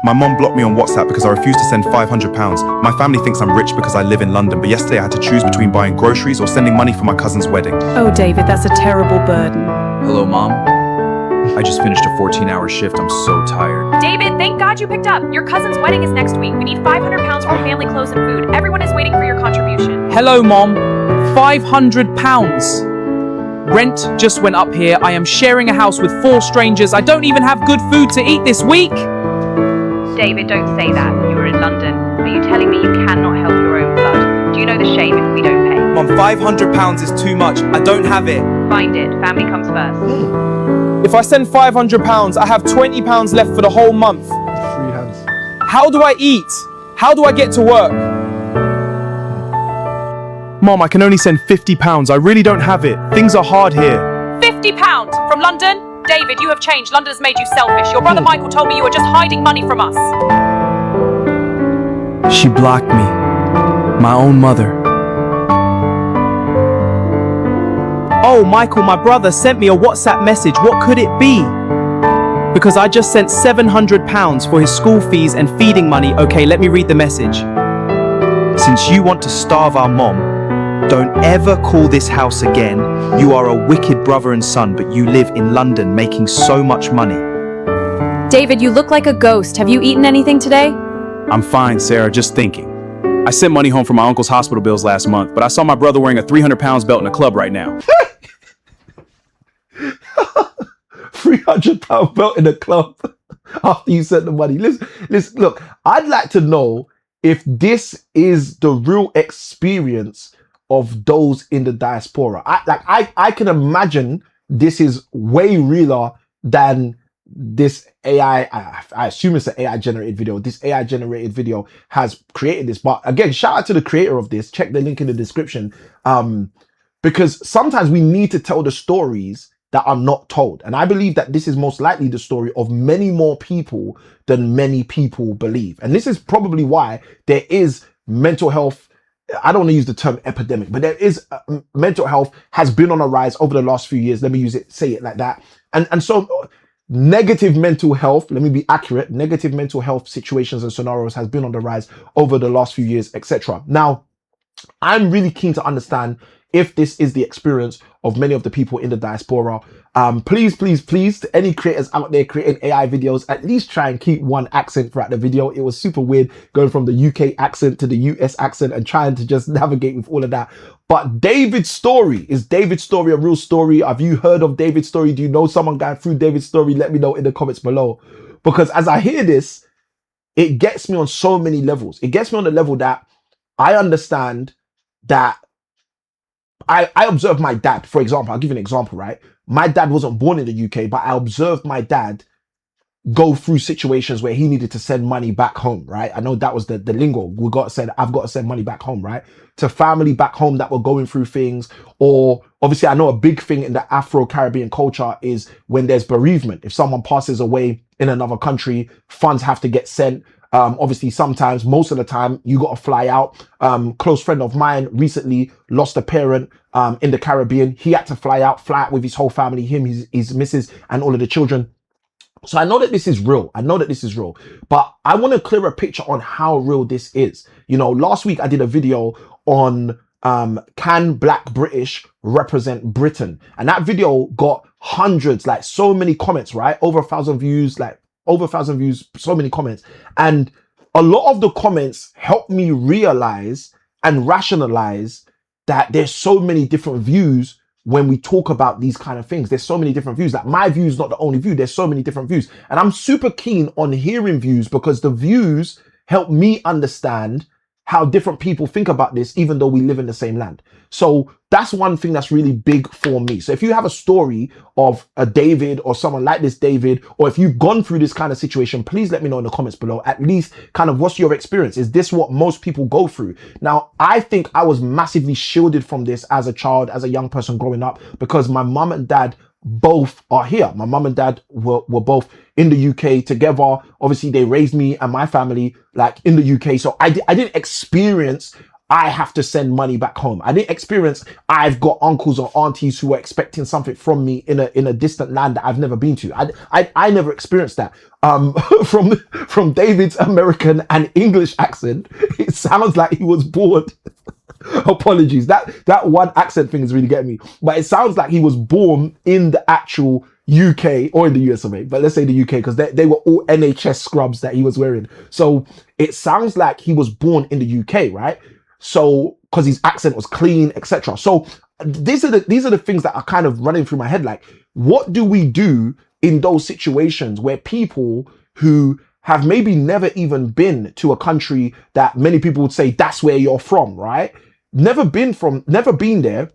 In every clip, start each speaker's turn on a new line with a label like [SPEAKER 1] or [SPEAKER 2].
[SPEAKER 1] My mom blocked me on WhatsApp because I refused to send £500. My family thinks I'm rich because I live in London, but yesterday I had to choose between buying groceries or sending money for my cousin's wedding.
[SPEAKER 2] Oh, David, that's a terrible burden.
[SPEAKER 3] Hello, Mom. I just finished a 14-hour shift. I'm so tired.
[SPEAKER 4] David, thank God you picked up. Your cousin's wedding is next week. We need £500 for family clothes and food. Everyone is waiting for your contribution.
[SPEAKER 5] Hello, Mom. £500. Rent just went up here. I am sharing a house with 4 strangers. I don't even have good food to eat this week.
[SPEAKER 4] David, don't say that. You are in London. Are you telling me you cannot help your own blood? Do you know the shame if we don't pay?
[SPEAKER 6] Mom, £500 is too much. I don't have it.
[SPEAKER 4] Find it. Family comes first.
[SPEAKER 5] If I send £500, I have £20 left for the whole month.
[SPEAKER 7] Free hands.
[SPEAKER 5] How do I eat? How do I get to work?
[SPEAKER 1] Mom, I can only send £50. I really don't have it. Things are hard here.
[SPEAKER 4] £50 from London? David, you have changed. London has made you selfish. Your brother Michael told me you were just hiding money from us.
[SPEAKER 1] She blocked me. My own mother.
[SPEAKER 5] Oh, Michael, my brother sent me a WhatsApp message. What could it be? Because I just sent £700 for his school fees and feeding money. Okay, let me read the message.
[SPEAKER 1] Since you want to starve our mom, don't ever call this house again. You are a wicked brother and son, but you live in London making so much money.
[SPEAKER 2] David, you look like a ghost. Have you eaten anything today?
[SPEAKER 1] I'm fine, Sarah, just thinking. I sent money home for my uncle's hospital bills last month, but I saw my brother wearing a 300-pound belt in a club right now.
[SPEAKER 7] £300 belt in a club after you sent the money. Listen, look, I'd like to know if this is the real experience of those in the diaspora. I can imagine this is way realer than this AI. I assume it's an AI generated video. This AI generated video has created this. But again, shout out to the creator of this. Check the link in the description. Because sometimes we need to tell the stories that are not told. And I believe that this is most likely the story of many more people than many people believe. And this is probably why there is mental health. I don't want to use the term epidemic, but there is mental health has been on a rise over the last few years. Let me say it like that. And so negative mental health, let me be accurate, negative mental health situations and scenarios has been on the rise over the last few years, etc. Now, I'm really keen to understand if this is the experience of many of the people in the diaspora. Please, to any creators out there creating AI videos, at least try and keep one accent throughout the video. It was super weird going from the UK accent to the US accent and trying to just navigate with all of that. But David's story, is David's story a real story? Have you heard of David's story? Do you know someone going through David's story? Let me know in the comments below. Because as I hear this, it gets me on so many levels. It gets me on the level that I understand that I observed my dad, for example. I'll give you an example, right? My dad wasn't born in the UK, but I observed my dad go through situations where he needed to send money back home, right? I know that was the lingo. I've got to send money back home, right? To family back home that were going through things. Or obviously, I know a big thing in the Afro-Caribbean culture is when there's bereavement. If someone passes away in another country, funds have to get sent. Obviously, sometimes, most of the time, you got to fly out. Close friend of mine recently lost a parent in the Caribbean. He had to fly out with his whole family, him, his missus, and all of the children. So I know that this is real. But I want to clear a picture on how real this is. You know, last week I did a video on can Black British represent Britain? And that video got hundreds, like so many comments, right? Over 1,000 views, so many comments. And a lot of the comments helped me realize and rationalize that there's so many different views when we talk about these kind of things. There's so many different views. Like, my view is not the only view. There's so many different views. And I'm super keen on hearing views because the views help me understand how different people think about this, even though we live in the same land. So that's one thing that's really big for me. So if you have a story of a David or someone like this David, or if you've gone through this kind of situation, please let me know in the comments below. At least kind of what's your experience? Is this what most people go through? Now, I think I was massively shielded from this as a child, as a young person growing up, because my mum and dad both are here. My mum and dad were both in the UK together. Obviously, they raised me and my family like in the UK. So I didn't experience I have to send money back home. I didn't experience I've got uncles or aunties who are expecting something from me in a distant land that I've never been to. I never experienced that. From David's American and English accent, it sounds like he was born. Apologies. That one accent thing is really getting me. But it sounds like he was born in the actual UK or in the US of A, but let's say the UK, because they were all NHS scrubs that he was wearing. So it sounds like he was born in the UK, right? So because his accent was clean, etc. So these are the things that are kind of running through my head. Like, what do we do in those situations where people who have maybe never even been to a country that many people would say that's where you're from, right? Never been there,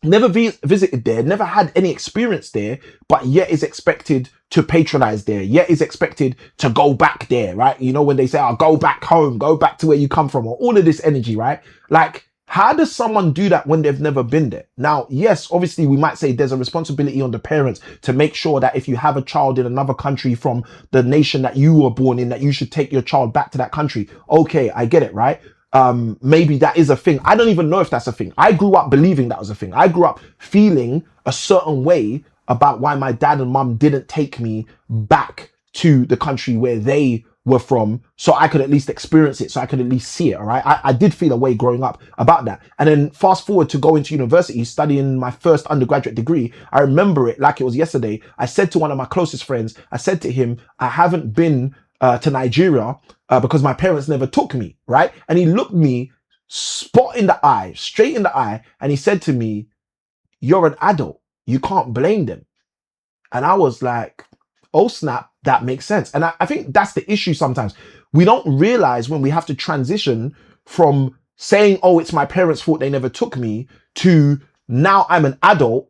[SPEAKER 7] never visited there, never had any experience there, but yet is expected to patronize there, yet is expected to go back there, right? You know, when they say, oh, go back home, go back to where you come from, or all of this energy, right? Like, how does someone do that when they've never been there? Now, yes, obviously we might say there's a responsibility on the parents to make sure that if you have a child in another country from the nation that you were born in, that you should take your child back to that country. Okay, I get it, right? Maybe that is a thing. I don't even know if that's a thing. I grew up believing that was a thing. I grew up feeling a certain way about why my dad and mum didn't take me back to the country where they were from, so I could at least experience it, so I could at least see it. All right, I did feel a way growing up about that. And then fast forward to going to university, studying my first undergraduate degree. I remember it like it was yesterday. I said to one of my closest friends, I said to him, I haven't been to Nigeria because my parents never took me, right? And he looked me straight in the eye, and he said to me, you're an adult, you can't blame them. And I was like, oh snap, that makes sense. And I think that's the issue sometimes. We don't realize when we have to transition from saying, oh, it's my parents' fault they never took me, to now I'm an adult,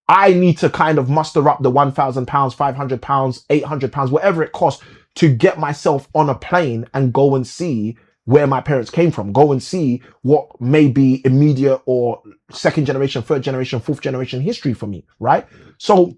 [SPEAKER 7] I need to kind of muster up the £1,000, £500, £800, whatever it costs to get myself on a plane and go and see where my parents came from, go and see what may be immediate or second generation, third generation, fourth generation history for me, right? So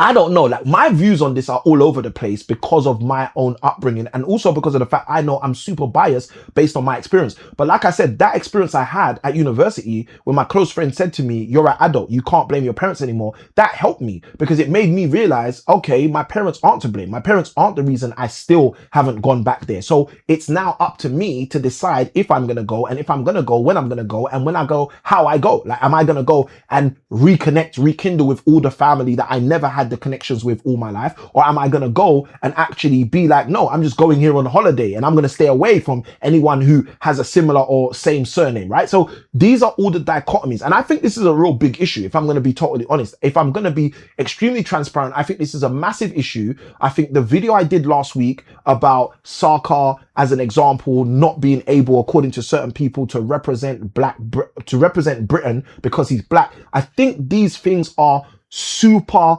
[SPEAKER 7] I don't know, like my views on this are all over the place because of my own upbringing, and also because of the fact I know I'm super biased based on my experience. But like I said, that experience I had at university when my close friend said to me, you're an adult, you can't blame your parents anymore, that helped me because it made me realize, okay, my parents aren't to blame. My parents aren't the reason I still haven't gone back there. So it's now up to me to decide if I'm going to go, and if I'm going to go, when I'm going to go, and when I go, how I go. Like, am I going to go and rekindle with all the family that I never had the connections with all my life, or am I going to go and actually be like, no, I'm just going here on holiday and I'm going to stay away from anyone who has a similar or same surname, right? So these are all the dichotomies, and I think this is a real big issue. If I'm going to be totally honest, if I'm going to be extremely transparent, I think this is a massive issue. I think the video I did last week about Saka as an example not being able, according to certain people, to represent Britain because he's black, I think these things are super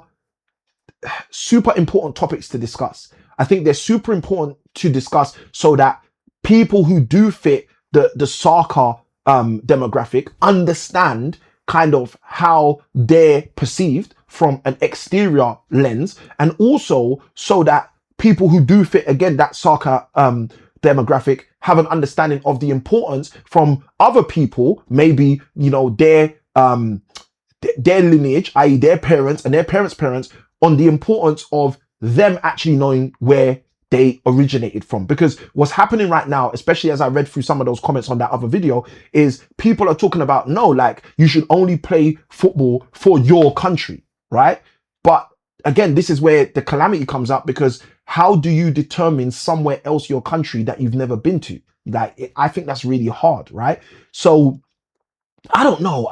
[SPEAKER 7] important topics to discuss. I think they're super important to discuss so that people who do fit the Saka demographic understand kind of how they're perceived from an exterior lens, and also so that people who do fit, again, that Saka demographic have an understanding of the importance from other people, maybe, you know, their lineage, i.e. their parents and their parents' parents, on the importance of them actually knowing where they originated from. Because what's happening right now, especially as I read through some of those comments on that other video, is people are talking about, no, like, you should only play football for your country, right? But again, this is where the calamity comes up, because how do you determine somewhere else your country that you've never been to? Like, I think that's really hard, right? So I don't know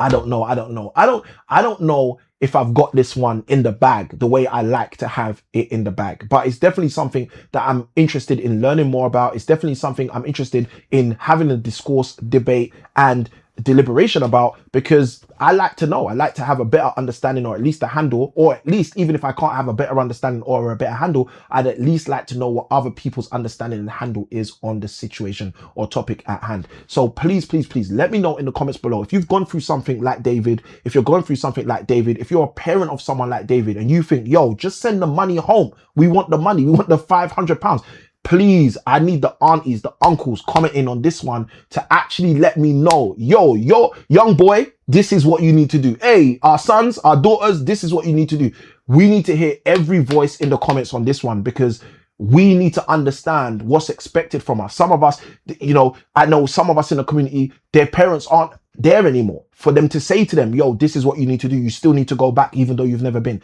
[SPEAKER 7] if I've got this one in the bag the way I like to have it in the bag, but it's definitely something that I'm interested in learning more about. It's definitely something I'm interested in having a discourse, debate, and deliberation about, because I like to know, I like to have a better understanding, or at least a handle, or at least, even if I can't have a better understanding or a better handle, I'd at least like to know what other people's understanding and handle is on the situation or topic at hand. So please let me know in the comments below if you've gone through something like David, if you're going through something like David, if you're a parent of someone like David and you think, yo, just send the money home, we want the money, we want the £500. please, I need the aunties, the uncles commenting on this one to actually let me know, yo, young boy, this is what you need to do. Hey, our sons, our daughters, this is what you need to do. We need to hear every voice in the comments on this one, because we need to understand what's expected from us. Some of us, you know, I know some of us in the community, their parents aren't there anymore for them to say to them, yo, this is what you need to do. You still need to go back even though you've never been.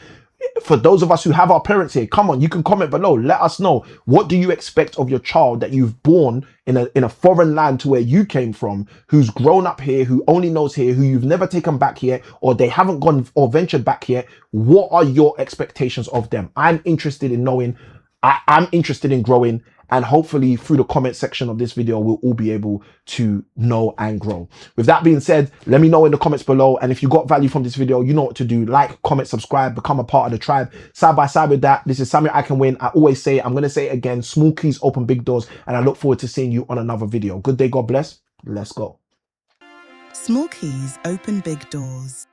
[SPEAKER 7] For those of us who have our parents here, come on, you can comment below. Let us know, what do you expect of your child that you've born in a foreign land to where you came from, who's grown up here, who only knows here, who you've never taken back here, or they haven't gone or ventured back here. What are your expectations of them? I'm interested in knowing. I'm interested in growing, and hopefully through the comment section of this video, we'll all be able to know and grow. With that being said, let me know in the comments below. And if you got value from this video, you know what to do. Like, comment, subscribe, become a part of the tribe. Side by side with that, this is Samuel ICanWin. I always say it, I'm going to say it again, small keys open big doors. And I look forward to seeing you on another video. Good day, God bless. Let's go.
[SPEAKER 8] Small keys open big doors.